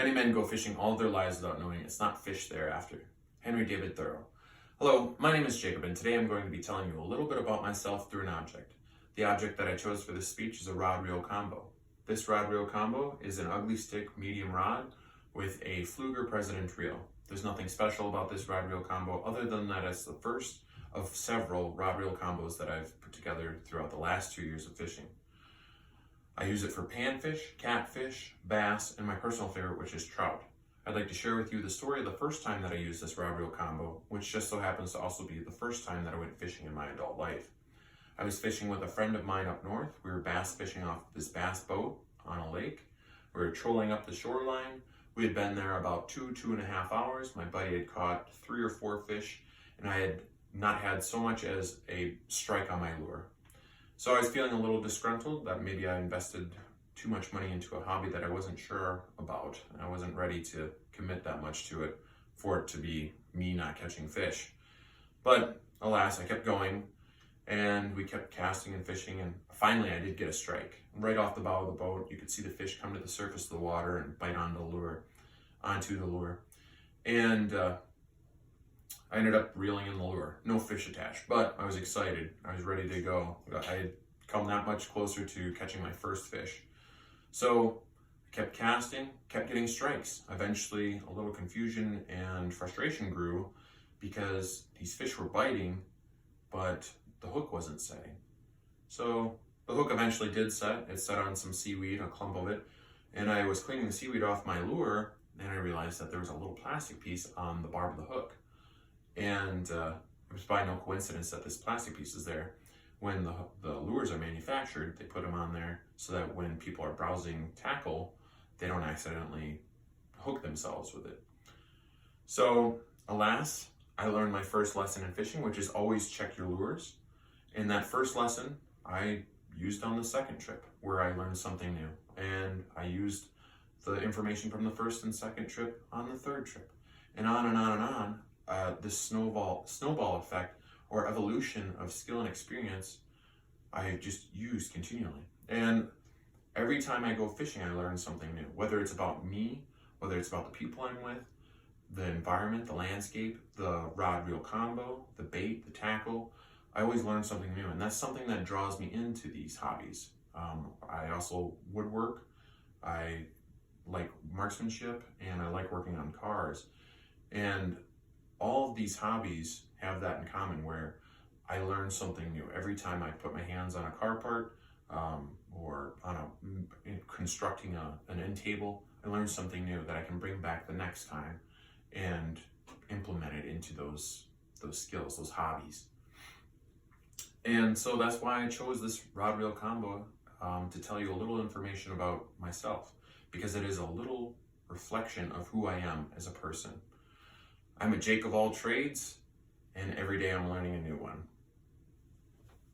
Many men go fishing all their lives without knowing it's not fish thereafter. Henry David Thoreau. Hello, my name is Jacob, and today I'm going to be telling you a little bit about myself through an object. The object that I chose for this speech is a rod-reel combo. This rod-reel combo is an ugly stick medium rod with a Pflueger President reel. There's nothing special about this rod-reel combo other than that it's the first of several rod-reel combos that I've put together throughout the last 2 years of fishing. I use it for panfish, catfish, bass, and my personal favorite, which is trout. I'd like to share with you the story of the first time that I used this rod-reel combo, which just so happens to also be the first time that I went fishing in my adult life. I was fishing with a friend of mine up north. We were bass fishing off this bass boat on a lake. We were trolling up the shoreline. We had been there about 2.5 hours. My buddy had caught 3 or 4 fish, and I had not had so much as a strike on my lure. So I was feeling a little disgruntled that maybe I invested too much money into a hobby that I wasn't sure about. I wasn't ready to commit that much to it for it to be me not catching fish. But alas, I kept going, and we kept casting and fishing, and finally I did get a strike. Right off the bow of the boat, you could see the fish come to the surface of the water and bite onto the lure. And I ended up reeling in the lure. No fish attached, but I was excited. I was ready to go. I had come that much closer to catching my first fish. So I kept casting, kept getting strikes. Eventually, a little confusion and frustration grew because these fish were biting, but the hook wasn't setting. So the hook eventually did set. It set on some seaweed, a clump of it, and I was cleaning the seaweed off my lure, and I realized that there was a little plastic piece on the barb of the hook. And it was by no coincidence that this plastic piece is there. When the lures are manufactured, they put them on there so that when people are browsing tackle, they don't accidentally hook themselves with it. So, alas, I learned my first lesson in fishing, which is always check your lures. And that first lesson I used on the second trip, where I learned something new. And I used the information from the first and second trip on the third trip. And on and on and on. This snowball effect or evolution of skill and experience I just used continually. And every time I go fishing, I learn something new, whether it's about me, whether it's about the people I'm with, the environment, the landscape, the rod-reel combo, the bait, the tackle. I always learn something new, and that's something that draws me into these hobbies. I also woodwork, I like marksmanship, and I like working on cars. And all of these hobbies have that in common, where I learn something new every time I put my hands on a car part or on constructing an end table. I learn something new that I can bring back the next time and implement it into those skills, those hobbies. And so that's why I chose this rod-reel combo to tell you a little information about myself, because it is a little reflection of who I am as a person. I'm a jack of all trades, and every day I'm learning a new one.